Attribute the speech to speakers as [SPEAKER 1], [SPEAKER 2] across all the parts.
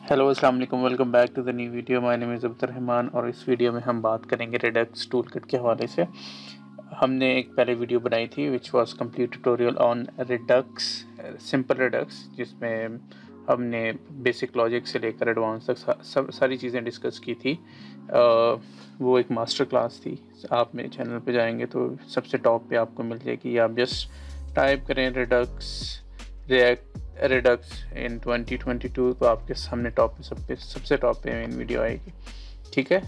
[SPEAKER 1] Hello अस्सलाम वालेकुम, welcome back to the new video. My name is Abdurrahman और इस वीडियो में हम बात करेंगे रिडक्स टूलकिट के हवाले से। हमने एक पहले वीडियो बनाई थी which was complete tutorial on Redux, simple Redux, जिसमें हमने बेसिक लॉजिक से लेकर एडवांस तक सब सारी चीज़ें डिस्कस की थी। वो एक मास्टर क्लास थी। आप मेरे चैनल पे जाएंगे तो सबसे टॉप पे आपको मिल जाएगी। आप जस्ट टाइप करें रिडक्स रिडक्स इन 2022 तो आपके सामने टॉप पे सबसे टॉप पे मेन वीडियो आएगी। ठीक है,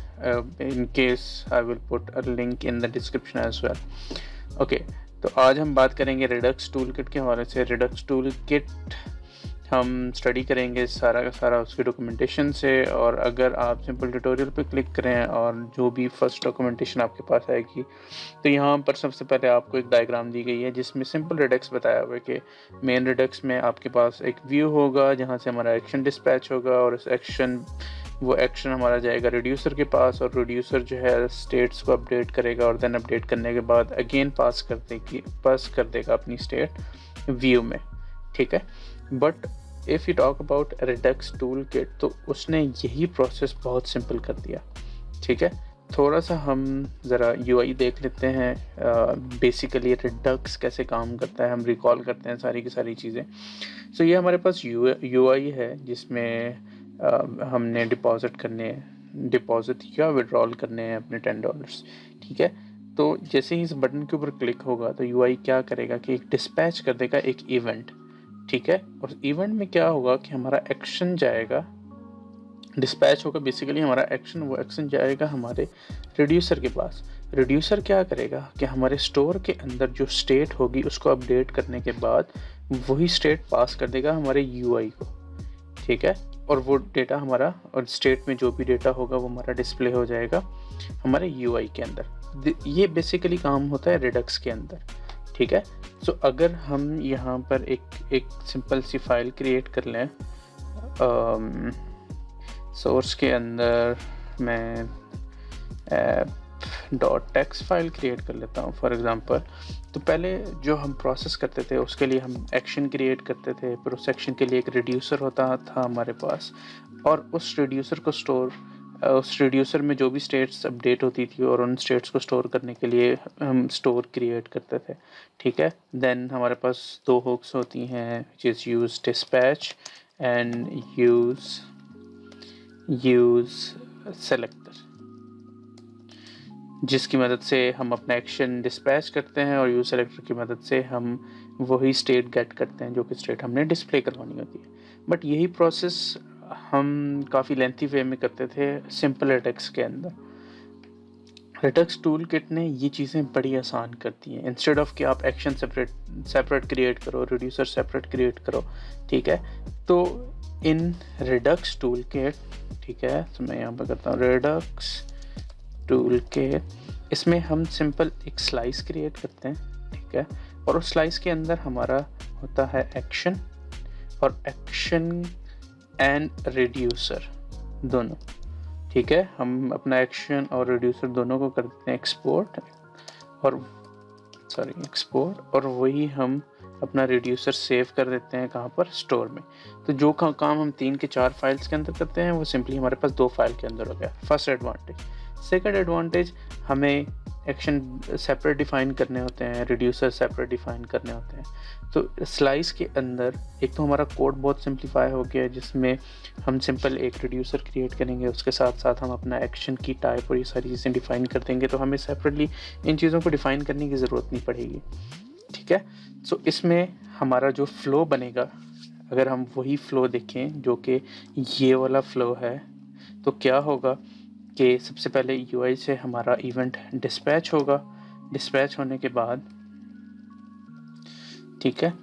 [SPEAKER 1] in case I will put a link in the description as well. Okay, तो आज हम बात करेंगे रिडक्स टूल किट के हवाले से। रिडक्स टूल किट हम स्टडी करेंगे सारा का सारा उसकी डॉक्यूमेंटेशन से, और अगर आप सिंपल ट्यूटोरियल पे क्लिक करें और जो भी फर्स्ट डॉक्यूमेंटेशन आपके पास आएगी तो यहाँ पर सबसे पहले आपको एक डायग्राम दी गई है जिसमें सिंपल रिडक्स बताया हुआ है कि मेन रिडक्स में आपके पास एक व्यू होगा जहाँ से हमारा एक्शन डिस्पैच होगा, और उस एक्शन हमारा जाएगा रिड्यूसर के पास, और रिड्यूसर जो है स्टेट्स को अपडेट करेगा और देन अपडेट करने के बाद अगेन पास कर देगा अपनी स्टेट व्यू में। ठीक है, but if you talk about Redux tool kit तो उसने यही प्रोसेस बहुत सिंपल कर दिया। ठीक है, थोड़ा सा हम ज़रा यूआई देख लेते हैं। बेसिकली रिडक्स कैसे काम करता है हम रिकॉल करते हैं सारी की सारी चीज़ें। सो ये हमारे पास यूआई है जिसमें हमने डिपॉजिट या विड्रॉल करने हैं अपने $10। ठीक है, तो जैसे ही इस बटन के ऊपर क्लिक होगा तो यूआई क्या करेगा कि एक डिस्पैच कर देगा एक इवेंट। ठीक है, और इवेंट में क्या होगा कि हमारा एक्शन जाएगा, डिस्पैच होगा बेसिकली हमारा एक्शन, वो एक्शन जाएगा हमारे रिड्यूसर के पास। रिड्यूसर क्या करेगा कि हमारे स्टोर के अंदर जो स्टेट होगी उसको अपडेट करने के बाद वही स्टेट पास कर देगा हमारे यूआई को। ठीक है, और वो डेटा हमारा, और स्टेट में जो भी डेटा होगा वो हमारा डिस्प्ले हो जाएगा हमारे यूआई के अंदर। ये बेसिकली काम होता है रिडक्स के अंदर। ठीक है, सो अगर हम यहाँ पर एक सिंपल सी फाइल क्रिएट कर लें, सोर्स के अंदर मैं .text फाइल क्रिएट कर लेता हूँ फॉर एग्ज़ाम्पल। तो पहले जो हम प्रोसेस करते थे उसके लिए हम एक्शन क्रिएट करते थे, फिर उस एक्शन के लिए एक रिड्यूसर होता था हमारे पास, और उस रिड्यूसर में जो भी स्टेट्स अपडेट होती थी और उन स्टेट्स को स्टोर करने के लिए हम स्टोर क्रिएट करते थे। ठीक है, देन हमारे पास दो हुक्स होती हैं which is use dispatch and use selector, जिसकी मदद से हम अपना एक्शन डिस्पैच करते हैं, और यूज सेलेक्टर की मदद से हम वही स्टेट गेट करते हैं जो कि स्टेट हमने डिस्प्ले करवानी होती है। बट यही प्रोसेस हम काफ़ी लेंथी वे में करते थे सिंपल रिडक्स के अंदर। रिडक्स टूल किट ने ये चीज़ें बड़ी आसान कर दी हैं। इंस्टेड ऑफ कि आप एक्शन सेपरेट क्रिएट करो, रिड्यूसर सेपरेट क्रिएट करो। ठीक है, तो इन रिडक्स टूल किट, ठीक है, तो मैं यहाँ पर करता हूँ रिडक्स टूल किट, इसमें हम सिंपल एक स्लाइस क्रिएट करते हैं। ठीक है, और उस स्लाइस के अंदर हमारा होता है एक्शन, और एक्शन एंड रिड्यूसर दोनों। ठीक है, हम अपना एक्शन और रिड्यूसर दोनों को कर देते हैं एक्सपोर्ट, और वही हम अपना रिड्यूसर सेव कर देते हैं कहाँ पर, स्टोर में। तो जो काम हम 3 के 4 फाइल्स के अंदर करते हैं वो सिंपली हमारे पास 2 फाइल के अंदर हो गया। First advantage. सेकंड एडवांटेज, हमें एक्शन सेपरेट डिफाइन करने होते हैं, रिड्यूसर सेपरेट डिफाइन करने होते हैं। तो स्लाइस के अंदर एक तो हमारा कोड बहुत सिंप्लीफाई हो गया है, जिसमें हम सिंपल एक रिड्यूसर क्रिएट करेंगे, उसके साथ साथ हम अपना एक्शन की टाइप और ये सारी चीज़ें डिफाइन कर देंगे, तो हमें सेपरेटली इन चीज़ों को डिफाइन करने की ज़रूरत नहीं पड़ेगी। ठीक है, सो इसमें हमारा जो फ्लो बनेगा, अगर हम वही फ्लो देखें जो कि ये वाला फ्लो है, तो क्या होगा कि सबसे पहले यूआई से हमारा इवेंट डिस्पैच होगा। डिस्पैच होने के बाद, ठीक है,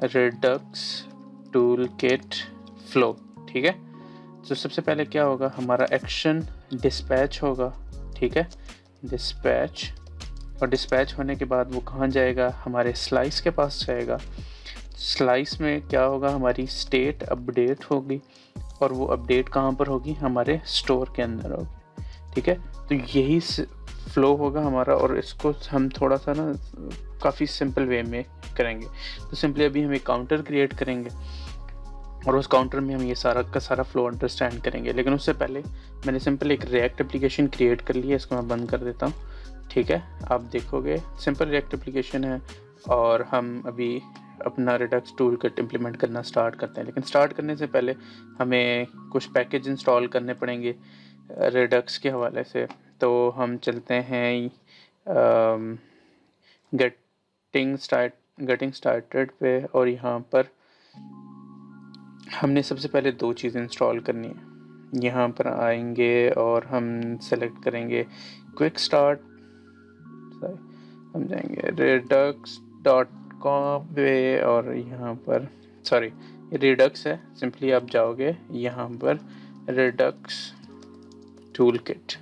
[SPEAKER 1] रिडक्स टूल किट फ्लो। ठीक है, तो सबसे पहले क्या होगा, हमारा एक्शन डिस्पैच होगा। ठीक है, डिस्पैच, और डिस्पैच होने के बाद वो कहाँ जाएगा, हमारे स्लाइस के पास जाएगा। स्लाइस में क्या होगा, हमारी स्टेट अपडेट होगी, और वो अपडेट कहाँ पर होगी, हमारे स्टोर के अंदर होगी। ठीक है, तो यही फ्लो होगा हमारा, और इसको हम थोड़ा सा ना काफ़ी सिंपल वे में करेंगे। तो सिंपली अभी हम एक काउंटर क्रिएट करेंगे। और उस काउंटर में हम ये सारा का सारा फ्लो अंडरस्टैंड करेंगे। लेकिन उससे पहले मैंने सिंपल एक रिएक्ट एप्लीकेशन क्रिएट कर लिया, इसको मैं बंद कर देता हूँ। ठीक है, आप देखोगे सिंपल रिएक्ट एप्लीकेशन है और हम अभी अपना रिडक्स टूल किट इम्प्लीमेंट करना स्टार्ट करते हैं। लेकिन स्टार्ट करने से पहले हमें कुछ पैकेज इंस्टॉल करने पड़ेंगे रिडक्स के हवाले से। तो हम चलते हैं गेटिंग स्टार्टेड पे, और यहाँ पर हमने सबसे पहले दो चीज़ें इंस्टॉल करनी है। यहाँ पर आएंगे और हम सेलेक्ट करेंगे क्विक स्टार्ट, हम जाएंगे redux.com पे, और यहाँ पर सॉरी रिडक्स है, सिंपली आप जाओगे यहाँ पर रिडक्स टूल किट।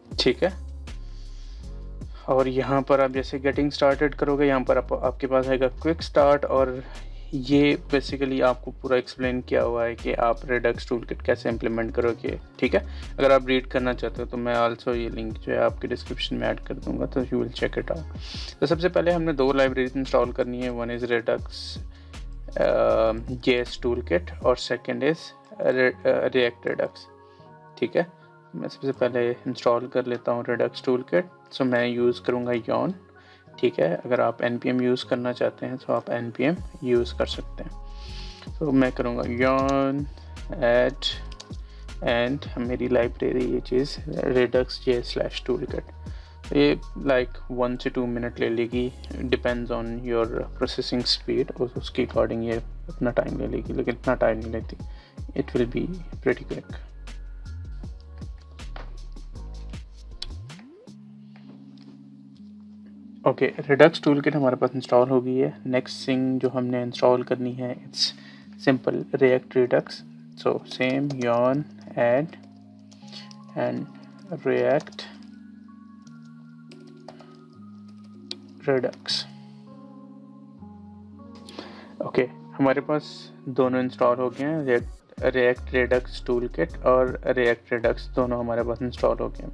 [SPEAKER 1] ठीक है, और यहाँ पर आप जैसे गेटिंग स्टार्टेड करोगे, यहाँ पर आपके पास आएगा क्विक स्टार्ट, और ये बेसिकली आपको पूरा एक्सप्लेन किया हुआ है कि आप रिडक्स टूल किट कैसे इम्प्लीमेंट करोगे। ठीक है, अगर आप रीड करना चाहते हो तो मैं आल्सो ये लिंक जो है आपके डिस्क्रिप्शन में ऐड कर दूंगा, तो you will check it out. तो सबसे पहले हमने दो लाइब्रेरीज इंस्टॉल करनी है, one is redux JS toolkit और सेकेंड इज़ रिएक्ट रिडक्स। ठीक है, मैं सबसे पहले इंस्टॉल कर लेता हूँ रिडक्स टूल किट। सो मैं यूज़ करूँगा यॉन। ठीक है, अगर आप npm यूज़ करना चाहते हैं तो आप npm यूज़ कर सकते हैं। तो मैं करूँगा यॉन ऐड एंड मेरी लाइब्रेरी ये चीज़ redux.js/toolkit। ये लाइक 1 से 2 मिनट ले लेगी, depends on your processing speed, उसके अकॉर्डिंग ये अपना टाइम ले लेगी, लेकिन इतना टाइम नहीं लेती, it will be pretty quick. Okay, Redux tool kit हमारे पास इंस्टॉल हो गई है। नेक्स्ट थिंग जो हमने इंस्टॉल करनी है, it's simple react Redux. So same Yon add and react Redux. Okay, हमारे पास दोनों इंस्टॉल हो गए हैं, रिएक्ट रिडक्स टूल किट और रिएक्ट रिडक्स दोनों हमारे पास इंस्टॉल हो गए हैं।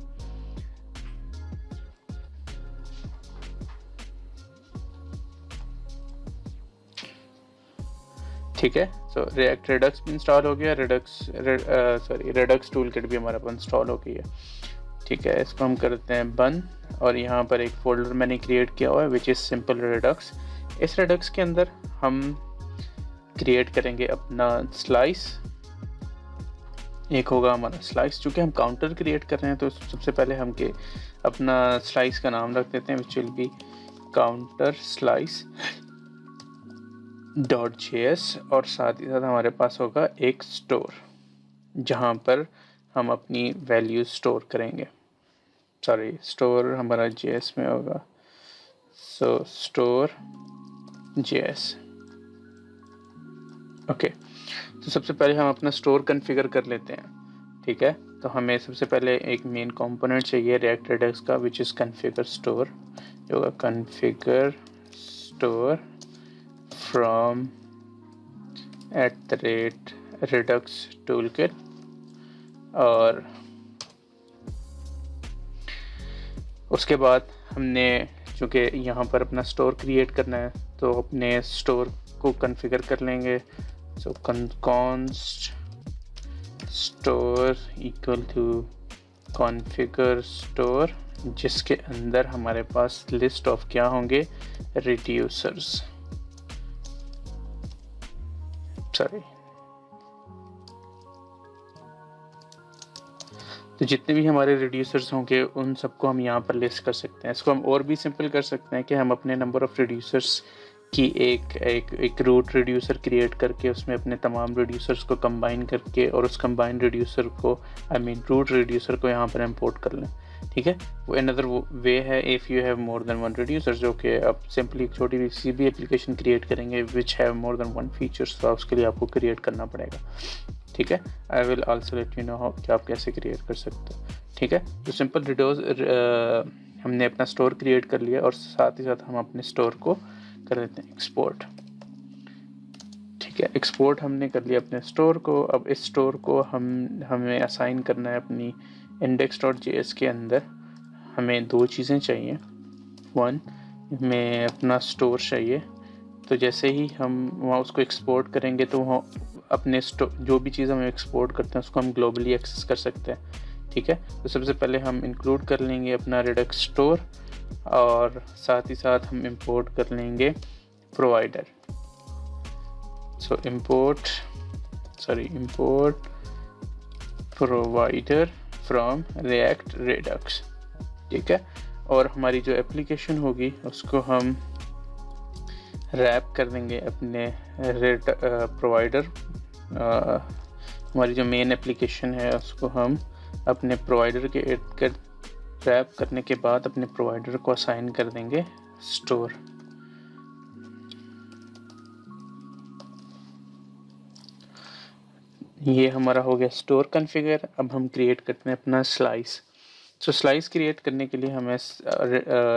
[SPEAKER 1] ठीक है, सो रिएक्ट रिडक्स भी इंस्टॉल हो गया, रिडक्स टूल किट भी हमारा पास इंस्टॉल हो गई है। ठीक है, इसको हम करते हैं बंद, और यहाँ पर एक फोल्डर मैंने क्रिएट किया हुआ है विच इज़ सिंपल रिडक्स। इस रिडक्स के अंदर हम क्रिएट करेंगे अपना स्लाइस। एक होगा हमारा स्लाइस, चूँकि हम काउंटर क्रिएट कर रहे हैं तो सबसे पहले हम अपना स्लाइस का नाम रख देते हैं which will B counter slice .js, और साथ ही साथ हमारे पास होगा एक स्टोर जहाँ पर हम अपनी वैल्यू स्टोर करेंगे। सॉरी, स्टोर हमारा JS में होगा, सो स्टोर JS। ओके, तो सबसे पहले हम अपना स्टोर कॉन्फ़िगर कर लेते हैं। ठीक है, तो हमें सबसे पहले एक मेन कंपोनेंट चाहिए रिएक्ट रिडक्स का विच इज़ कॉन्फ़िगर स्टोर, जो होगा configure store from @redux toolkit। और उसके बाद हमने चूँकि यहाँ पर अपना स्टोर क्रिएट करना है तो अपने स्टोर को कॉन्फ़िगर कर लेंगे। So const store equal to configure store, जिसके अंदर हमारे पास लिस्ट ऑफ क्या होंगे, रिड्यूसर्स। सॉरी, तो जितने भी हमारे रिड्यूसर्स होंगे उन सबको हम यहाँ पर लिस्ट कर सकते हैं। इसको हम और भी सिंपल कर सकते हैं कि हम अपने नंबर ऑफ़ रिड्यूसर्स की एक रूट रिड्यूसर क्रिएट करके उसमें अपने तमाम रिड्यूसर्स को कंबाइन करके, और उस कंबाइन रिड्यूसर को रूट रिड्यूसर को यहाँ पर इंपोर्ट कर लें। ठीक है, वो अनदर वे है if you have more than one reducer, जो कि आप सिंपली एक छोटी सी भी एप्लीकेशन क्रिएट करेंगे which have more than one features, तो उसके लिए आपको क्रिएट करना पड़ेगा। ठीक है, I will also let you know how कि आप कैसे क्रिएट कर सकते हो। ठीक है, तो सिंपल हमने अपना स्टोर क्रिएट कर लिया, और साथ ही साथ हम अपने स्टोर को कर लेते हैं एक्सपोर्ट। ठीक है, एक्सपोर्ट हमने कर लिया अपने स्टोर को। अब इस स्टोर को हमें असाइन करना है अपनी index.js के अंदर। हमें दो चीज़ें चाहिए, वन में अपना स्टोर चाहिए, तो जैसे ही हम वहाँ उसको एक्सपोर्ट करेंगे तो वहाँ अपने जो भी चीज़ हम एक्सपोर्ट करते हैं उसको हम ग्लोबली एक्सेस कर सकते हैं, ठीक है। तो सबसे पहले हम इंक्लूड कर लेंगे अपना रिडक्स स्टोर और साथ ही साथ हम इंपोर्ट कर लेंगे provider. So import provider from react redux, ठीक है। और हमारी जो एप्लीकेशन होगी उसको हम रैप कर देंगे अपने प्रोवाइडर, हमारी जो मेन एप्लीकेशन है उसको हम अपने प्रोवाइडर के इर्द गिर्द रैप करने के बाद अपने प्रोवाइडर को असाइन कर देंगे स्टोर। ये हमारा हो गया स्टोर कॉन्फ़िगर। अब हम क्रिएट करते हैं अपना स्लाइस। तो स्लाइस क्रिएट करने के लिए हमें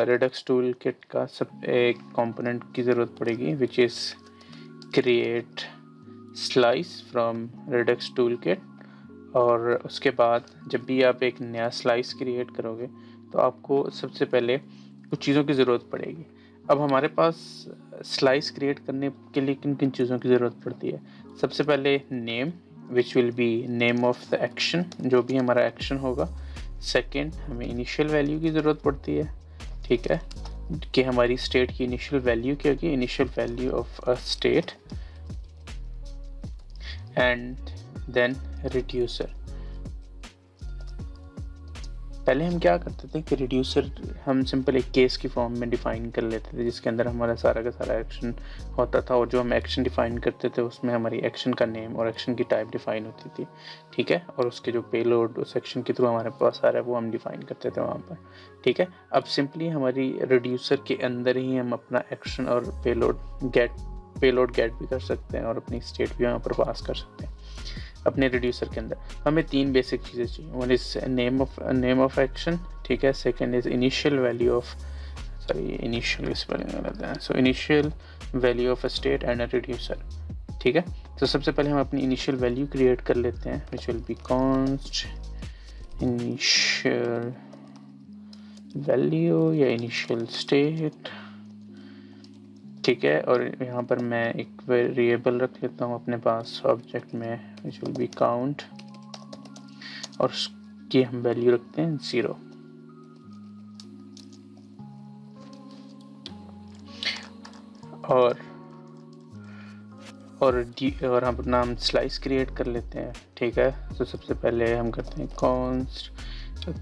[SPEAKER 1] रिडक्स टूल किट का सब एक कंपोनेंट की ज़रूरत पड़ेगी, which is create slice from Redux tool kit. और उसके बाद जब भी आप एक नया स्लाइस क्रिएट करोगे तो आपको सबसे पहले कुछ चीज़ों की ज़रूरत पड़ेगी। अब हमारे पास स्लाइस क्रिएट करने के लिए किन किन चीज़ों की ज़रूरत पड़ती है? सबसे पहले name, which will B name of the action, जो भी हमारा एक्शन होगा। सेकेंड, हमें इनिशियल वैल्यू की ज़रूरत पड़ती है, ठीक है, कि हमारी स्टेट की इनिशियल वैल्यू क्या होगी, initial value of a state. And then reducer. पहले हम क्या करते थे कि रिड्यूसर हम सिंपल एक केस की फॉर्म में डिफ़ाइन कर लेते थे, जिसके अंदर हमारा सारा का सारा एक्शन होता था, और जो हम एक्शन डिफ़ाइन करते थे उसमें हमारी एक्शन का नेम और एक्शन की टाइप डिफ़ाइन होती थी, ठीक है। और उसके जो पेलोड उस एक्शन के थ्रू हमारे पास आ रहा है वो हम डिफ़ाइन करते थे वहाँ पर, ठीक है। अब सिंपली हमारी रिड्यूसर के अंदर ही हम अपना एक्शन और पेलोड गेट भी कर सकते हैं और अपनी स्टेट भी वहाँ पर पास कर सकते हैं अपने रिड्यूसर के अंदर। हमें तीन बेसिक चीज़ें चाहिए। One is name of action, ठीक है। Second is initial value of initial value of a state and a reducer, ठीक है। तो सबसे पहले हम अपनी इनिशियल वैल्यू क्रिएट कर लेते हैं, which will B const initial value या इनिशियल स्टेट, ठीक है। और यहाँ पर मैं एक वेरिएबल रख लेता हूँ अपने पास ऑब्जेक्ट में, विच विल बी काउंट, और उसकी हम वैल्यू रखते हैं 0। और हम अपना स्लाइस क्रिएट कर लेते हैं, ठीक है। तो सबसे पहले हम करते हैं कॉन्स्ट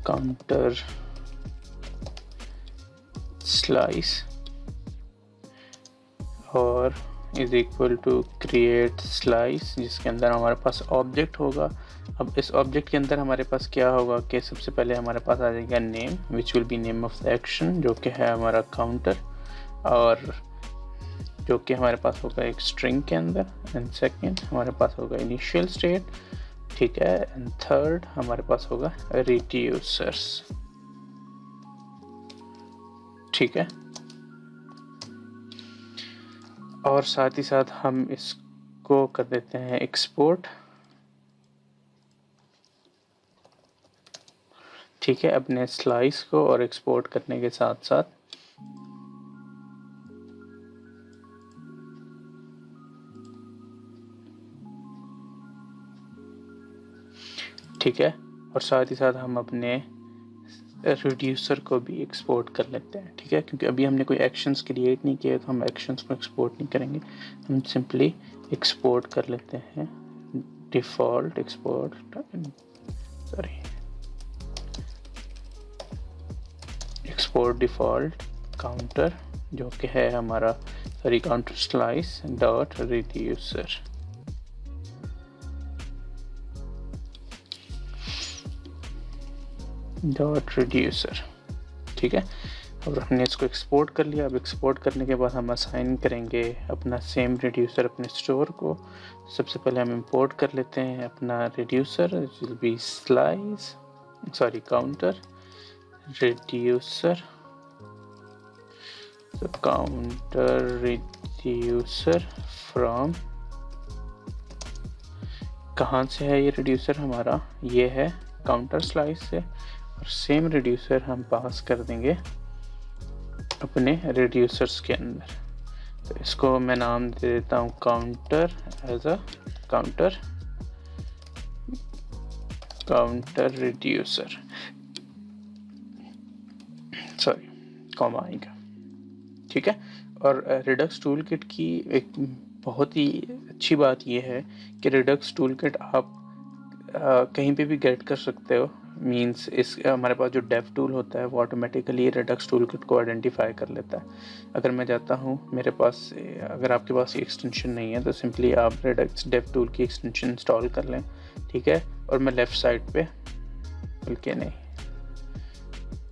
[SPEAKER 1] काउंटर स्लाइस और is equal to create slice, जिसके अंदर हमारे पास ऑब्जेक्ट होगा। अब इस ऑब्जेक्ट के अंदर हमारे पास क्या होगा कि सबसे पहले हमारे पास आ जाएगा name, which will B name of the action, जो कि है हमारा काउंटर, और जो कि हमारे पास होगा एक स्ट्रिंग के अंदर। एंड सेकेंड हमारे पास होगा इनिशियल स्टेट, ठीक है। एंड थर्ड हमारे पास होगा रिड्यूसर्स, ठीक है। और साथ ही साथ हम इसको कर देते हैं एक्सपोर्ट, ठीक है, अपने स्लाइस को। और एक्सपोर्ट करने के साथ साथ ठीक है, और साथ ही साथ हम अपने रिड्यूसर को भी एक्सपोर्ट कर लेते हैं, ठीक है। क्योंकि अभी हमने कोई एक्शंस क्रिएट नहीं किए तो हम एक्शंस को एक्सपोर्ट नहीं करेंगे, हम सिंपली एक्सपोर्ट कर लेते हैं डिफ़ॉल्ट एक्सपोर्ट डिफ़ॉल्ट काउंटर, जो कि है हमारा काउंटर स्लाइस डॉट रिड्यूसर, ठीक है। अब हमने इसको एक्सपोर्ट कर लिया। अब एक्सपोर्ट करने के बाद हम असाइन करेंगे अपना सेम रिड्यूसर अपने स्टोर को। सबसे पहले हम इंपोर्ट कर लेते हैं अपना reducer, will be counter reducer, counter reducer from, कहाँ से है ये रिड्यूसर हमारा, ये है काउंटर स्लाइस से। और सेम रिड्यूसर हम पास कर देंगे अपने रिड्यूसर्स के अंदर। तो इसको मैं नाम दे देता हूँ counter, as a counter reducer, sorry comma आएगा, ठीक है। और रिडक्स टूल किट की एक बहुत ही अच्छी बात यह है कि रिडक्स टूल किट आप कहीं पे भी गेट कर सकते हो। मींस इस हमारे पास जो डेव टूल होता है वो ऑटोमेटिकली रिडक्स टूल किट को आइडेंटिफाई कर लेता है। अगर मैं जाता हूँ मेरे पास, अगर आपके पास ये एक्सटेंशन नहीं है तो सिंपली आप रिडक्स डेव टूल की एक्सटेंशन इंस्टॉल कर लें, ठीक है। और मैं लेफ़्ट साइड पे, बल्कि नहीं,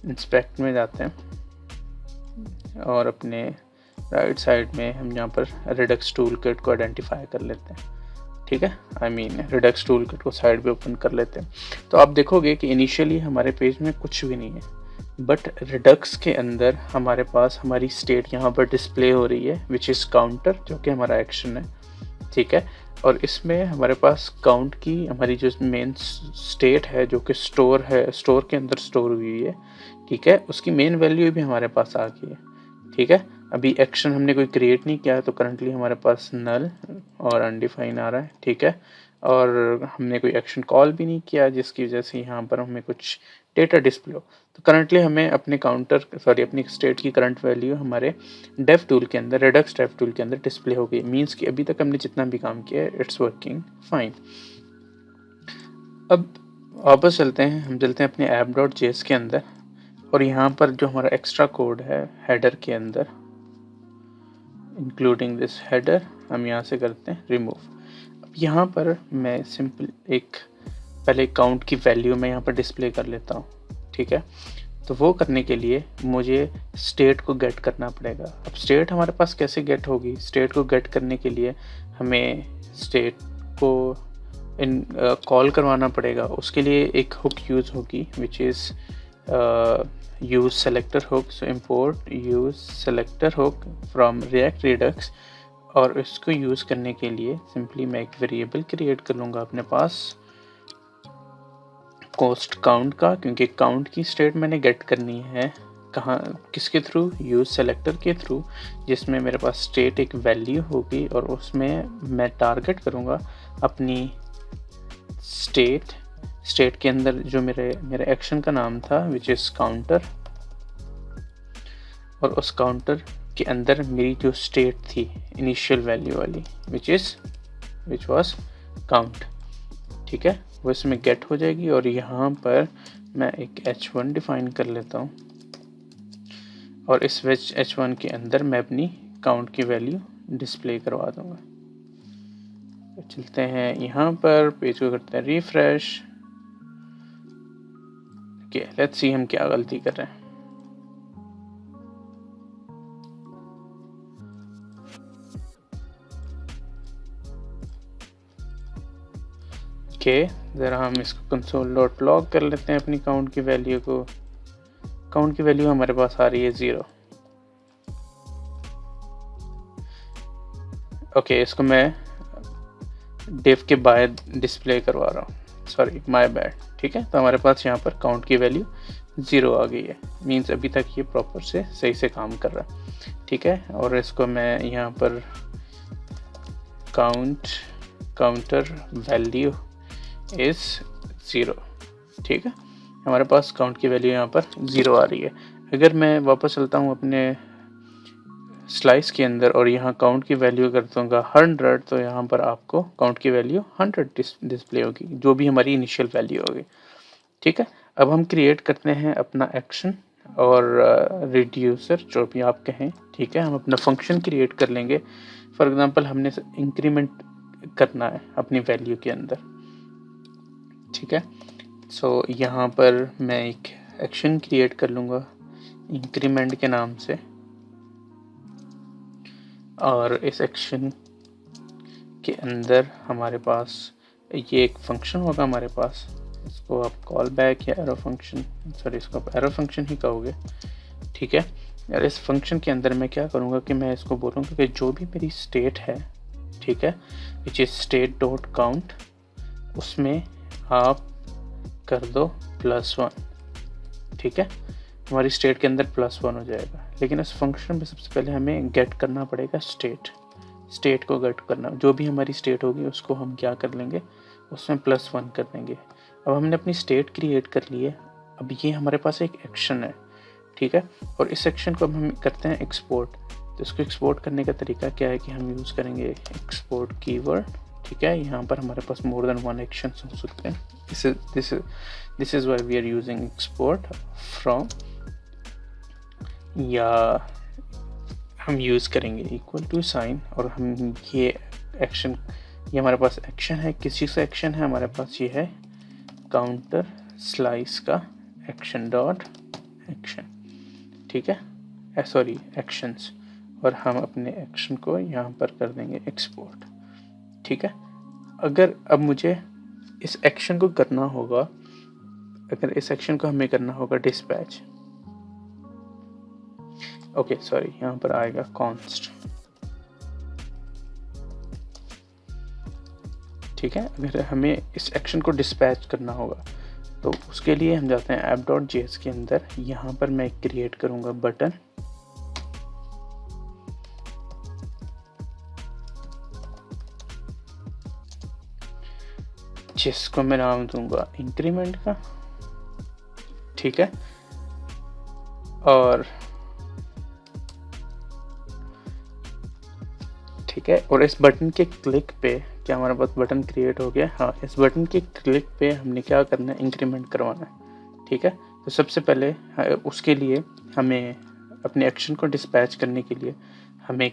[SPEAKER 1] इंस्पेक्ट में जाते हैं और अपने राइट साइड में हम यहाँ पर रिडक्स टूल किट को आइडेंटिफाई कर लेते हैं, ठीक है। रिडक्स टूल किट को साइड पे ओपन कर लेते हैं। तो आप देखोगे कि इनिशियली हमारे पेज में कुछ भी नहीं है, बट रिडक्स के अंदर हमारे पास हमारी स्टेट यहाँ पर डिस्प्ले हो रही है, विच इज़ काउंटर, जो कि हमारा एक्शन है, ठीक है। और इसमें हमारे पास काउंट की हमारी जो मेन स्टेट है, जो कि स्टोर है, स्टोर के अंदर स्टोर हुई है, ठीक है, उसकी मेन वैल्यू भी हमारे पास आ गई है, ठीक है। अभी एक्शन हमने कोई क्रिएट नहीं किया है, तो करंटली हमारे पास नल और अनडिफाइन आ रहा है, ठीक है। और हमने कोई एक्शन कॉल भी नहीं किया, जिसकी वजह से यहाँ पर हमें कुछ डेटा डिस्प्ले हो। तो करंटली हमें अपने अपनी स्टेट की करंट वैल्यू हमारे डेव टूल के अंदर, रिडक्स डेव टूल के अंदर डिस्प्ले हो गई। मीन्स कि अभी तक हमने जितना भी काम किया है इट्स वर्किंग फाइन। अब वापस चलते हैं, हम चलते हैं अपने app.js के अंदर, और यहाँ पर जो हमारा एक्स्ट्रा कोड है हेडर के अंदर, इंक्लूडिंग दिस हेडर, हम यहाँ से करते हैं रिमूव। अब यहाँ पर मैं सिंपल एक पहले काउंट की वैल्यू मैं यहाँ पर डिस्प्ले कर लेता हूँ, ठीक है। तो वो करने के लिए मुझे स्टेट को गेट करना पड़ेगा। अब स्टेट हमारे पास कैसे गेट होगी? स्टेट को गेट करने के लिए हमें स्टेट को कॉल करवाना पड़ेगा। उसके लिए एक हुक यूज़ होगी, which is use selector hook। so import use selector hook from react redux, और इसको यूज़ करने के लिए सिंपली मैं एक वेरिएबल क्रिएट कर लूँगा अपने पास कोस्ट काउंट का, क्योंकि काउंट की स्टेट मैंने गेट करनी है कहाँ, किसके थ्रू? यूज़ सेलेक्टर के थ्रू, जिसमें मेरे पास स्टेट एक वैल्यू होगी और उसमें मैं टारगेट करूँगा अपनी स्टेट के अंदर जो मेरे एक्शन का नाम था, विच इज़ काउंटर, और उस काउंटर के अंदर मेरी जो स्टेट थी इनिशियल वैल्यू वाली, विच वाज काउंट, ठीक है, वो इसमें गेट हो जाएगी। और यहाँ पर मैं एक h1 डिफाइन कर लेता हूँ, और इस h1 के अंदर मैं अपनी काउंट की वैल्यू डिस्प्ले करवा दूँगा। तो चलते हैं यहाँ पर, पेज को करते हैं रिफ्रेश। ओके, लेट्स सी हम क्या गलती कर रहे हैं। ओके, ज़रा हम इसको console.log कर लेते हैं अपनी काउंट की वैल्यू को। काउंट की वैल्यू हमारे पास आ रही है 0। ओके, इसको मैं डिव के बाहर डिस्प्ले करवा रहा हूँ, सॉरी माय बैड, ठीक है। तो हमारे पास यहाँ पर काउंट की वैल्यू 0 आ गई है, मीन्स अभी तक ये प्रॉपर से सही से काम कर रहा है, ठीक है। और इसको मैं यहाँ पर काउंटर वैल्यू इज़ 0, ठीक है। हमारे पास काउंट की वैल्यू यहाँ पर 0 आ रही है। अगर मैं वापस चलता हूँ अपने स्लाइस के अंदर और यहाँ काउंट की वैल्यू कर दूँगा 100, तो यहाँ पर आपको काउंट की वैल्यू 100 डिस्प्ले होगी, जो भी हमारी इनिशियल वैल्यू होगी, ठीक है। अब हम क्रिएट करते हैं अपना एक्शन और रिड्यूसर, जो भी आप कहें, ठीक है। हम अपना फंक्शन क्रिएट कर लेंगे। फॉर एग्जांपल हमने इंक्रीमेंट करना है अपनी वैल्यू के अंदर, ठीक है। सो यहाँ पर मैं एक एक्शन क्रिएट कर लूँगा इंक्रीमेंट के नाम से, और इस एक्शन के अंदर हमारे पास ये एक फंक्शन होगा हमारे पास, इसको आप कॉल बैक या एरो फंक्शन, सॉरी इसको आप एरो फंक्शन ही कहोगे, ठीक है। और इस फंक्शन के अंदर मैं क्या करूँगा कि मैं इसको बोलूँगा कि जो भी मेरी स्टेट है, ठीक है, which is state dot count, उसमें आप कर दो +1, ठीक है। हमारी स्टेट के अंदर +1 हो जाएगा। लेकिन इस फंक्शन में सबसे पहले हमें गेट करना पड़ेगा स्टेट को गेट करना, जो भी हमारी स्टेट होगी उसको हम क्या कर लेंगे, उसमें +1 कर देंगे। अब हमने अपनी स्टेट क्रिएट कर ली है। अब ये हमारे पास एक एक्शन है, ठीक है, और इस एक्शन को अब हम करते हैं एक्सपोर्ट। तो इसको एक्सपोर्ट करने का तरीका क्या है कि हम यूज़ करेंगे एक्सपोर्ट कीवर्ड, ठीक है। यहाँ पर हमारे पास मोर देन वन एक्शन हो सकते हैं। This is why we are using export from, या हम यूज़ करेंगे इक्वल टू साइन, और हम ये एक्शन, ये हमारे पास एक्शन है, किसी से एक्शन है हमारे पास, ये है काउंटर स्लाइस का एक्शन डॉट एक्शन, ठीक है, सॉरी एक्शंस, और हम अपने एक्शन को यहाँ पर कर देंगे एक्सपोर्ट, ठीक है। अगर अब मुझे इस एक्शन को करना होगा, अगर इस एक्शन को हमें करना होगा डिस्पैच, ओके सॉरी, यहाँ पर आएगा कॉन्स्ट, ठीक है। अगर हमें इस एक्शन को डिस्पैच करना होगा तो उसके लिए हम जाते हैं app.js के अंदर। यहाँ पर मैं क्रिएट करूँगा बटन, जिसको मैं नाम दूंगा इंक्रीमेंट का, ठीक है। और ठीक है, और इस बटन के क्लिक पे, क्या हमारे पास बटन क्रिएट हो गया, हाँ, इस बटन के क्लिक पे हमने क्या करना है, इंक्रीमेंट करवाना है, ठीक है। तो सबसे पहले उसके लिए हमें अपने एक्शन को डिस्पैच करने के लिए हमें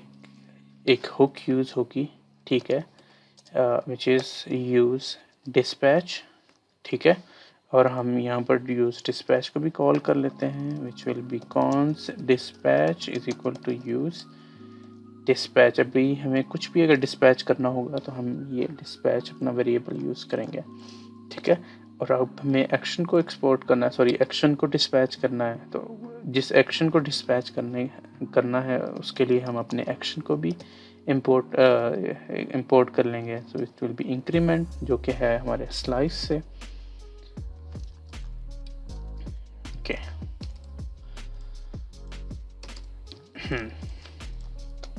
[SPEAKER 1] एक हुक यूज़ होगी, ठीक है, विच इज़ यूज़ डिस्पैच, ठीक है। और हम यहाँ पर यूज़ डिस्पैच को भी कॉल कर लेते हैं, which will be const dispatch is equal to use dispatch. अभी हमें कुछ भी अगर डिस्पैच करना होगा तो हम ये डिस्पैच अपना वेरिएबल यूज़ करेंगे, ठीक है। और अब हमें एक्शन को एक्सपोर्ट करना है, सॉरी एक्शन को डिस्पैच करना है। तो जिस एक्शन को डिस्पैच करना है उसके लिए हम अपने एक्शन को भी इंपोर्ट कर लेंगे। So it will be increment, जो कि है हमारे स्लाइस से, ओके।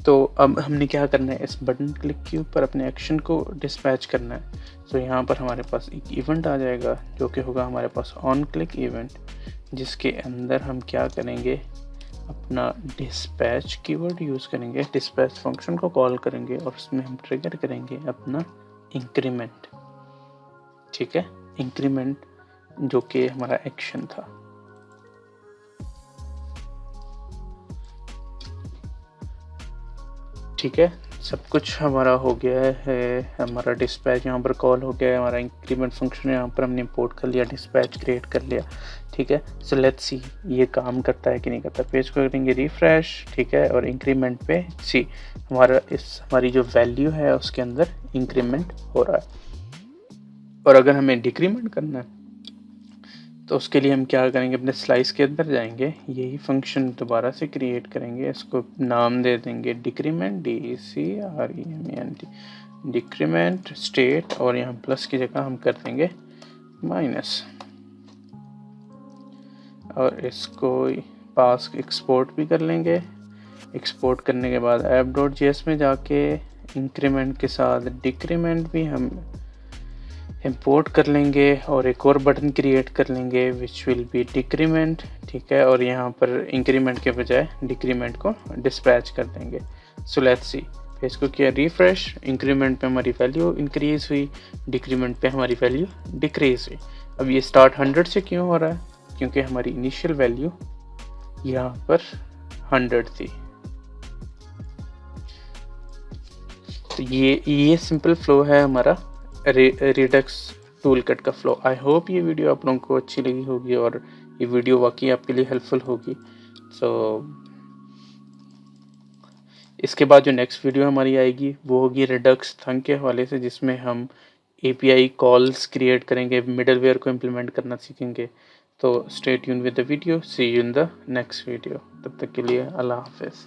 [SPEAKER 1] तो अब हमने क्या करना है, इस बटन क्लिक के ऊपर अपने एक्शन को डिस्पैच करना है। तो यहाँ पर हमारे पास एक इवेंट आ जाएगा जो कि होगा हमारे पास ऑन क्लिक इवेंट, जिसके अंदर हम क्या करेंगे, अपना डिस्पैच कीवर्ड यूज़ करेंगे, डिस्पैच फंक्शन को कॉल करेंगे और उसमें हम ट्रिगर करेंगे अपना इंक्रीमेंट, ठीक है, इंक्रीमेंट जो कि हमारा एक्शन था। ठीक है, सब कुछ हमारा हो गया है, हमारा डिस्पैच यहाँ पर कॉल हो गया है, हमारा इंक्रीमेंट फंक्शन यहाँ पर हमने इंपोर्ट कर लिया, डिस्पैच क्रिएट कर लिया, ठीक है। सो लेट्स सी ये काम करता है कि नहीं करता। पेज को करेंगे रिफ्रेश, ठीक है, और इंक्रीमेंट पे सी हमारी जो वैल्यू है उसके अंदर इंक्रीमेंट हो रहा है। और अगर हमें डिक्रीमेंट करना है तो उसके लिए हम क्या करेंगे, अपने स्लाइस के अंदर जाएंगे, यही फंक्शन दोबारा से क्रिएट करेंगे, इसको नाम दे देंगे डिक्रीमेंट, DECREMENT, डिक्रीमेंट स्टेट, और यहाँ प्लस की जगह हम कर देंगे माइनस, और इसको पास एक्सपोर्ट भी कर लेंगे। एक्सपोर्ट करने के बाद app.js में जाके इंक्रीमेंट के साथ डिक्रीमेंट भी हम इंपोर्ट कर लेंगे और एक और बटन क्रिएट कर लेंगे विच विल बी डिक्रीमेंट, ठीक है। और यहाँ पर इंक्रीमेंट के बजाय डिक्रीमेंट को डिस्पैच कर देंगे। सो लेट्स सी, इसको किया रिफ्रेश, इंक्रीमेंट पे हमारी वैल्यू इंक्रीज हुई, डिक्रीमेंट पे हमारी वैल्यू डिक्रीज हुई। अब ये स्टार्ट 100 से क्यों हो रहा है, क्योंकि हमारी इनिशियल वैल्यू यहाँ पर 100 थी। तो ये सिंपल फ्लो है हमारा रिडक्स टूलकिट का फ्लो। आई होप ये वीडियो आप लोगों को अच्छी लगी होगी और ये वीडियो वाकई आपके लिए हेल्पफुल होगी। सो इसके बाद जो नेक्स्ट वीडियो हमारी आएगी वो होगी रिडक्स थंग के हवाले से, जिसमें हम API कॉल्स क्रिएट करेंगे, मिडलवेयर को इम्प्लीमेंट करना सीखेंगे। तो stay tune with the video, see you in the next video. तब तक के लिए अल्लाह हाफिज़।